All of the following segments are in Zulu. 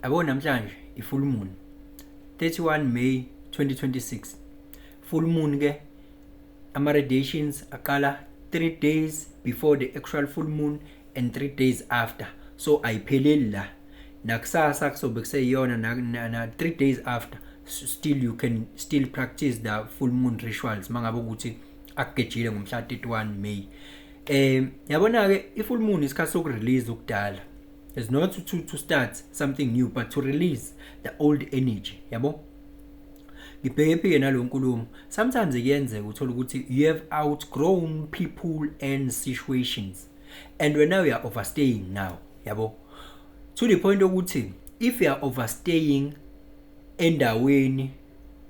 yabo namhlanje i-full moon 31 May 2026. Full moon ke ama radiations aqala 3 days before the actual full moon and 3 days after. So ayipheleli la. Nakusasa kusobe kuseyiyona na 3 days after. Still you can still practice the full moon rituals mangabe ukuthi akugejile ngomhla 31 May. Yabona ke i-full moon isikhathi sokurelease ukudala. It's not to start something new but to release the old energy, yabo. Ngibheke nalo nkulumo. Sometimes kuyenzeka uthola ukuthi you have outgrown people and situations and when now you are overstaying now, yabo. To the point ukuthi if you are overstaying endaweni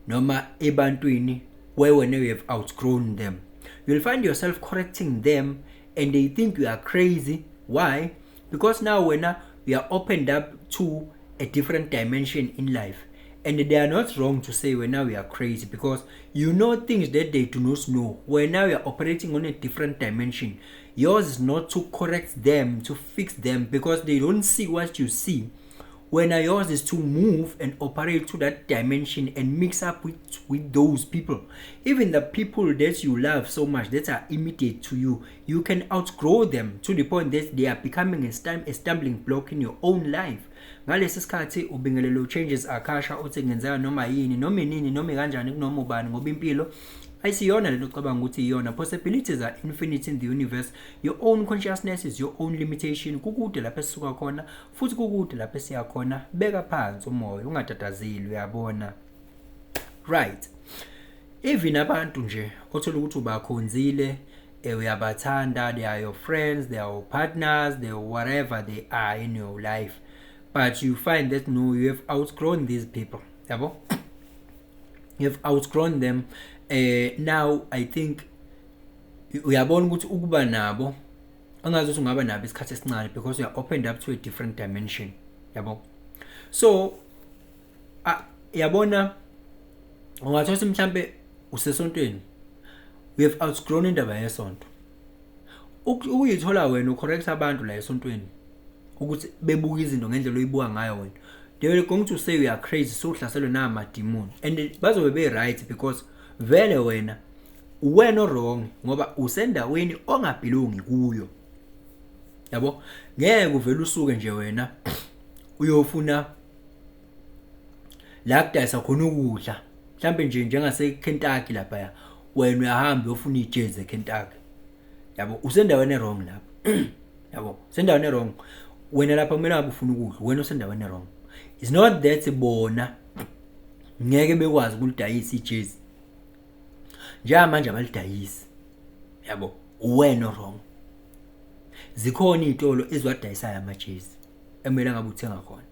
noma ebantwini where when you have outgrown them, you'll find yourself correcting them and they think you are crazy. Why? Because now when we are opened up to a different dimension in life, and they are not wrong to say when now we are crazy because you know things that they do not know. When now you are operating on a different dimension, yours is not to correct them, to fix them because they don't see what you see. When yours is to move and operate to that dimension and mix up with those people. Even the people that you love so much, that are immediate to you, you can outgrow them to the point that they are becoming a stumbling block in your own life. Ngalesi sikhathi ubingelelo changes akasha uthi ngenzeka noma yini noma inini noma kanjani kunoma ubani ngoba impilo ayisiyona lento ocabanga ukuthi iyona. Possibilities are infinite in the universe. Your own consciousness is your own limitation. Kukude lapho esisuka khona futhi kukude lapho esiya khona. Beka phansi umoya ungatatazeli, uyabona. Right. Even abantu nje othola ukuthi ubakhonzile uyabathanda, they are your friends, they are your partners, they are whatever they are in your life. But you find that no, you have outgrown these people, yabo. You have outgrown them. Now I think uyabona ukuthi ukuba nabo angazi ukuthi ungaba nabo isikhathi esincane because you are opened up to a different dimension, yabo. So yabona ungathola mhlambe usesontweni, we have outgrown indaba yesonto. Ukuyithola wena ucorrect abantu la esontweni ukuthi bebuka izinto ngendlela oyibuka ngayo wena, they will going to say you are crazy, so uhlaselwe nama demon, and bazobe be right because vele wena no wrong ngoba usendaweni ongabelongi kuyo, yabo. Ngeke uvele usuke nje wena uyofuna la kudayisa khona ukudla mhlambe nje njengase Kentucky lapha, wena uyahamba uyofuna ijezi eKentucky, yabo. Usendaweni wrong lapha yabo, usendaweni wrong. Wena lapha kumele ngabe ufuna ukudla, wena usendaweni wrong. It's not that bona ngeke bekwazi ukulidayisa ijezi njengamanje abalidayisi, yabo. Wena wrong. Zikhona izitolo eziwadayisayo amajezi emele ngabe uthenga khona.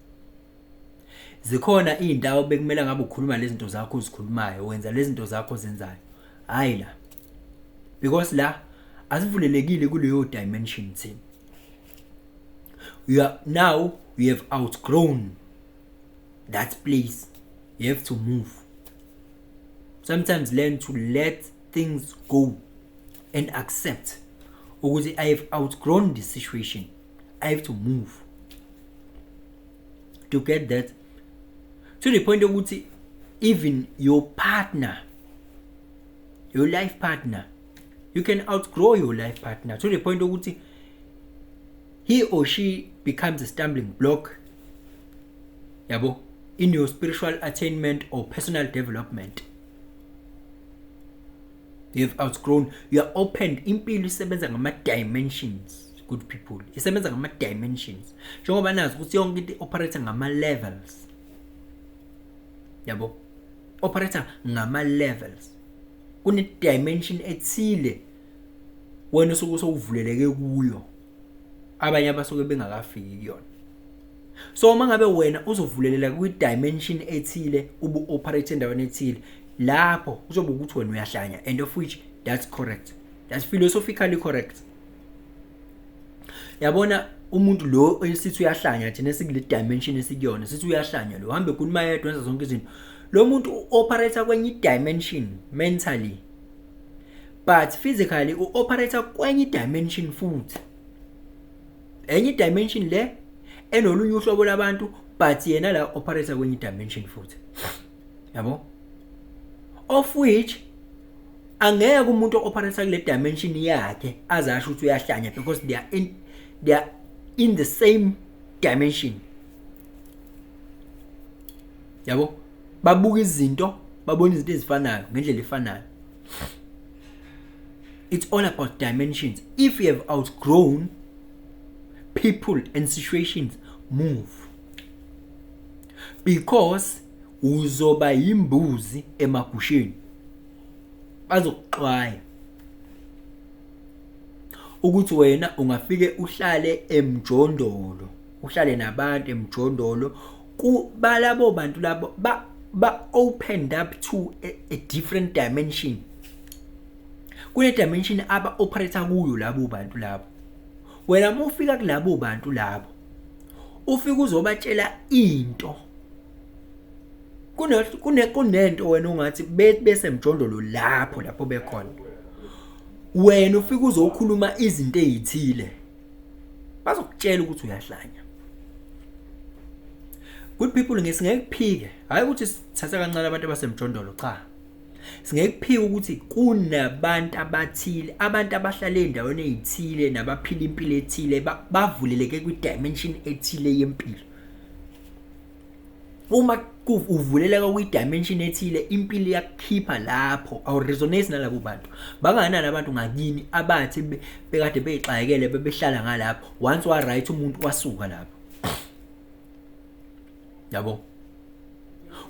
Zikhona izindawo bekumele ngabe ukhuluma lezi zinto zakho uzikhulumayo, wenza lezi zinto zakho zenzayo. Hayi la. Because la asivulelekile kuleyo dimension thina. Now you have outgrown that place. You have to move. Sometimes learn to let things go and accept. Because I have outgrown this situation. I have to move. To get that. To the point of which even your partner, your life partner, you can outgrow your life partner. To the point of which he or she becomes a stumbling block, yabo, in your spiritual attainment or personal development. You have outgrown, you are opened. Impilo isebenza ngama dimensions, good people. Isebenza ngama dimensions. Njengoba nazi ukuthi yonke into operator ngama levels, yabo. Operator ngama levels. Kune dimension ethile wena usuvuleleke kuyo, abanye abasuke bengakafiki kuyona. So mangabe wena uzovulelela kwi dimension ethile ubu operate endaweni ethile, lapho uzobe ukuthi wena uyahlanya, and of which that's correct, that's philosophically correct. Yabona umuntu lo esithi uyahlanya thina sikule dimension esikuyona, sithi uyahlanya lo hambe kunima yedwa wenza zonke izinto. Lo muntu operator kwenye dimension mentally, but physically operator kwenye dimension futhi. Enye dimension le enolunye uhlobo labantu but yena la operator kwenye dimension futhi, yabo, of which angeke umuntu operator kule dimension yakhe azasho ukuthi uyahlanya because they are in the same dimension, yabo, babuka izinto, babona izinto ezifanayo ngendlela efanayo. It's all about dimensions. If you have outgrown people and situations, move, because uzoba imbuzi emagusheni, bazokuxwaya ukuthi wena ungafike uhlale emjondolo, uhlale nabantu emjondolo, kubalabo bantu labo ba opened up to a different dimension. Kune dimension aba operator kuyo labo bantu labo. Wena mufika kulabo bantu labo, ufika uzobatshela into kunento wena ungathi bese mjondolo lapho bekhona, wena ufika uzokhuluma izinto ezithile, bazokutshela ukuthi uyahlanya. Good people, ngesingeke kuphike, hayi ukuthi sithatha kancane abantu abasemjondolo, cha. Singeke kuphike ukuthi kunabantu abathile, abantu abahlala endaweni ezithile nabaphila impilo ethile, bavuleleke kwi dimension ethile yempilo. Uma uvuleleka kwi dimension ethile, impilo yakukhipha lapho, awu resonate nalabo bantu. Banganani abantu ngakini abathi bekade bexayekele bebehlala ngalapho, once wa right umuntu wasuka lapho, yabo.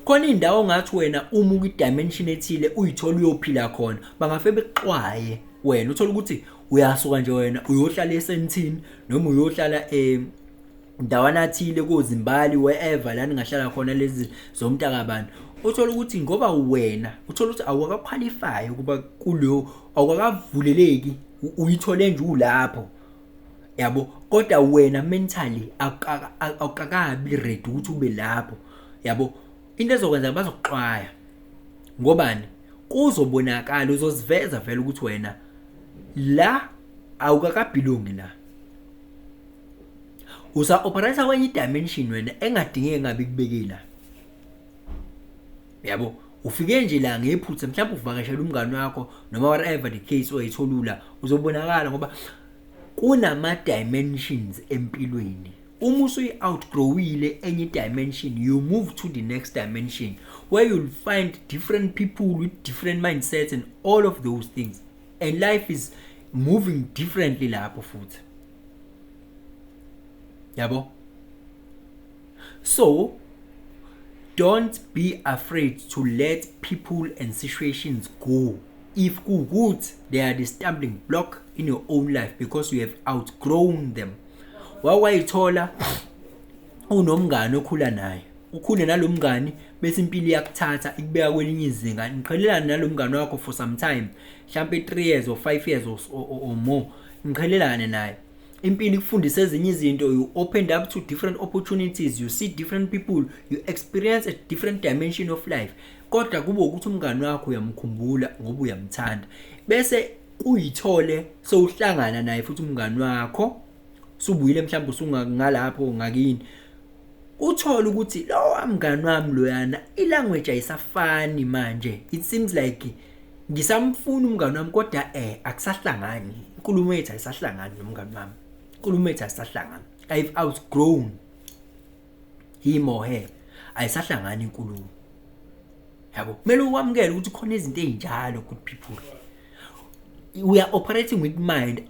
Khona indawo ngathi wena uma ukwi dimension ethile uyithola uyophila khona, bangafe bexwaye wena, uthola ukuthi uyasuka nje wena uyohlala eSentini noma uyohlala ndawana thile koZimbali wherever la ningahlala khona lezi zomntaka abantu. Uthola ukuthi ngoba wena uthola ukuthi awukaqualify ukuba kulo, awukavuleleki, uyithole nje ulapho, yabo, kodwa wena mentally awukakabi ready ukuthi ube lapho, yabo. Into ezokwenza bazokuxwaya, ngobani kuzobonakala, uzoziveza vele ukuthi wena la awukakabelongi la, usa operator kwenye dimension wena engadingeki ngabe kubekela, yabo. Ufike nje la ngephutha, mhlawumbe uvakashela umngane wakho noma whatever the case oyitholula, uzobonakala ngoba kunama dimensions empilweni. Uma usuyi outgrowile any dimension, you move to the next dimension where you'll find different people with different mindsets and all of those things, and life is moving differently lapho futhi, yabo. So don't be afraid to let people and situations go if good they are the stumbling block in your own life because you have outgrown them. Wawayithola unomngane okhula naye, ukhule nalomngane bese impilo yakuthatha ikubeka kwelinye izinga, niqhelelana nalomngane wakho for some time, mhlambe 3 years or 5 years or more, niqhelelane naye. Impilo ikufundisa ezinye izinto, you opened up to different opportunities, you see different people, you experience a different dimension of life. Kodwa kube ukuthi umngane wakho uyamkhumbula ngoba uyamthanda, bese uyithole sowuhlangana naye futhi umngane wakho subuyile mhlawumbe usungalapho ngakini, uthola ukuthi lo mngane wami loyana ilanguage ayisafani manje, it seems like ngisamfuna umngane wami kodwa akusahlangani, inkulumo yethu ayisahlangani nomngane wami, inkulumo yethu ayisahlangani, I've outgrown him or her, ayisahlangani inkulumo, yabo. Kumele ukwamukele ukuthi khona izinto ezinjalo. Good people, we are operating with mind.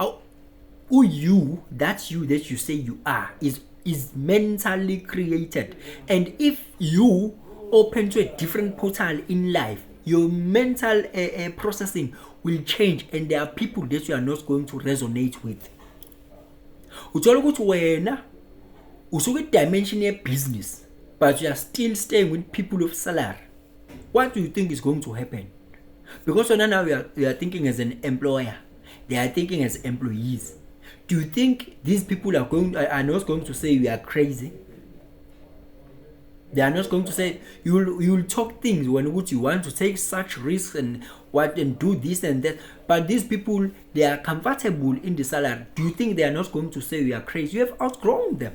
You that you say you are is mentally created, and if you open to a different portal in life, your mental processing will change, and there are people that you are not going to resonate with. Uthola ukuthi wena usuke dimension ye business but you are still staying with people of salary. What do you think is going to happen? Because now you are thinking as an employer, they are thinking as employees. Do you think these people are not going to say you are crazy? They are not going to say you will talk things when you want to take such risks and do this and that. But these people, they are comfortable in the salary. Do you think they are not going to say you are crazy? You have outgrown them.